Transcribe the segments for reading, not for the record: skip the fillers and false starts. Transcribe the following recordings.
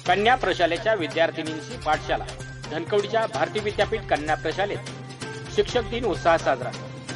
कन्या प्रशालेच्या विद्यार्थिनींची पाठशाला धनकवडीच्या भारतीय विद्यापीठ कन्या प्रशालेत शिक्षक दिन उत्साह साजरा।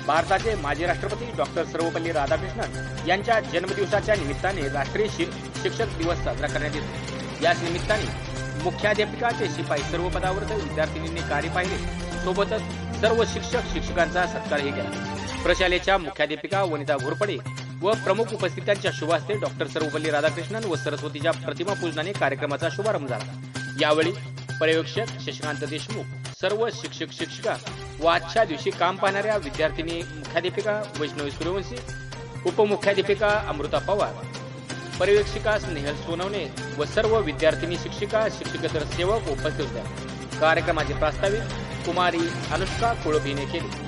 भारताचे माजी राष्ट्रपती डॉक्टर सर्वपल्ली राधाकृष्णन यांच्या जन्मदिवसाच्या निमित्ताने राष्ट्रीय शिक्षक दिवस साजरा करण्यात येतो। याच निमित्ताने मुख्याध्यापिकाचे शिपाई सर्व पदावरील विद्यार्थिनींनी कार्य पाहिले, सोबतच सर्व शिक्षकांचा सत्कारही केला। प्रशालेच्या मुख्याध्यापिका वनिता घोरपडे व प्रमुख उपस्थितांच्या शुभ हस्ते डॉक्टर सर्वपल्ली राधाकृष्णन व सरस्वतीच्या प्रतिमा पूजनाने कार्यक्रमाचा शुभारंभ झाला। यावेळी पर्यवेक्षक शशिकांत देशमुख, सर्व शिक्षिका व आजच्या दिवशी काम पाहणाऱ्या विद्यार्थिनी मुख्याध्यापिका वैष्णवी सूर्यवंशी, उपमुख्याध्यापिका अमृता पवार, पर्यवेक्षिका स्नेहल सोनवणे व सर्व विद्यार्थिनी शिक्षकेतर सेवक उपस्थित होत्या। कार्यक्रमाचे प्रास्ताविक कुमारी अनुष्का कोळप हिने केले।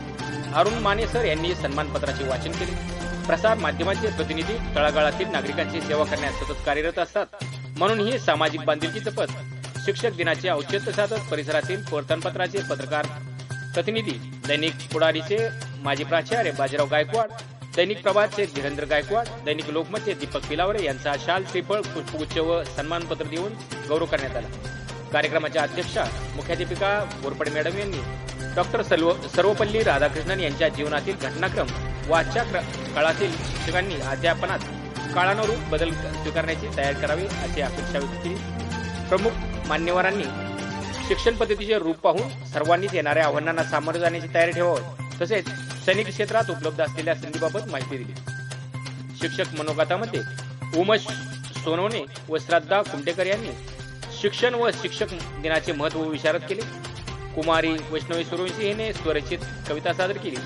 अरुण माने सर यांनी सन्मानपत्राचे वाचन केले। प्रसार माध्यमांचे प्रतिनिधी तळागाळातील नागरिकांची सेवा करण्यास सतत कार्यरत असतात, म्हणून ही सामाजिक बांधिलकी जपत शिक्षक दिनाचे औचित्य साधत परिसरातील वर्तमानपत्राचे पत्रकार प्रतिनिधी, दैनिक पुढारीचे माजी प्राचार्य बाजीराव गायकवाड, दैनिक प्रभातचे धीरेंद्र गायकवाड, दैनिक लोकमतचे दीपक पिलावरे यांचा शाल, श्रीफळ, पुष्पगुच्छ व सन्मानपत्र देऊन गौरव करण्यात आला। कार्यक्रमाच्या अध्यक्षा मुख्याध्यापिका घोरपडे मॅडम यांनी डॉक्टर सर्वपल्ली राधाकृष्णन यांच्या जीवनातील घटनाक्रम व आजच्या काळातील शिक्षकांनी अध्यापनात काळानुरूप बदल स्वीकारण्याची तयारी करावी अशी अपेक्षा व्यक्त केली। प्रमुख मान्यवरांनी शिक्षण पद्धतीचे रूप पाहून सर्वांनीच येणाऱ्या आव्हानांना सामोरे जाण्याची तयारी ठेवावी, तसेच सैनिक क्षेत्रात उपलब्ध असलेल्या संधीबाबत माहिती दिली। शिक्षक मनोगतामध्ये उमेश सोनवणे व श्रद्धा कुमटेकर यांनी शिक्षण व शिक्षक दिनाचे महत्त्व विशारद केले। कुमारी वैष्णवी सूर्यवंशी हिने स्वरचित कविता सादर केली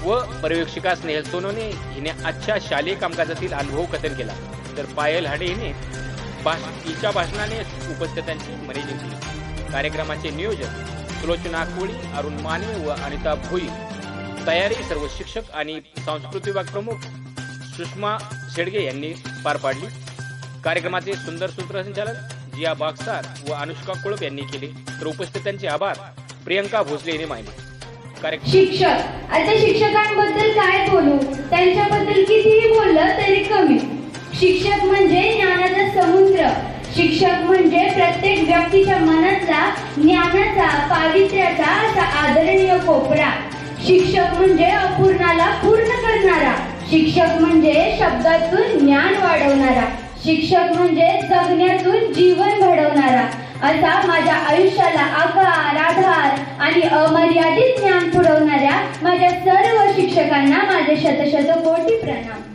व पर्यवेक्षिका स्नेहल सोनवणे हिने आजच्या शालेय कामकाजातील अनुभव कथन केला, तर पायल हाडे हिने हिच्या भाषणाने उपस्थितांची मने जिंकली। कार्यक्रमाचे नियोजन सुलोचना कोळी, अरुण माने व अनिता भोई, तयारी सर्व शिक्षक आणि सांस्कृतिक विभाग प्रमुख सुषमा शेडगे यांनी पार पाडली। कार्यक्रमाचे सुंदर सूत्रसंचालन जिया बागसार व अनुष्का कोळप यांनी केले, तर उपस्थितांचे आभार प्रियंका भोसले यांनी मानले। शिक्षक, आता शिक्षकांबद्दल काय बोलू, त्यांच्याबद्दल कितीही बोललं तरी कमी। शिक्षक म्हणजे ज्ञानाचा समुद्र, शिक्षक म्हणजे प्रत्येक व्यक्तीच्या मनातला ज्ञानाचा, पावित्र्याचा असा आदरणीय कोपरा। शिक्षक म्हणजे अपूर्णाला पूर्ण करणारा, शिक्षक म्हणजे शब्दातून ज्ञान वाढवणारा, शिक्षक म्हणजे जगण्यातून जीवन घडवणारा, असा माझ्या आयुष्याला आकार, आधार आणि अमर्यादित ज्ञान पुरवणाऱ्या माझ्या सर्व शिक्षकांना माझे शतशत कोटी प्रणाम।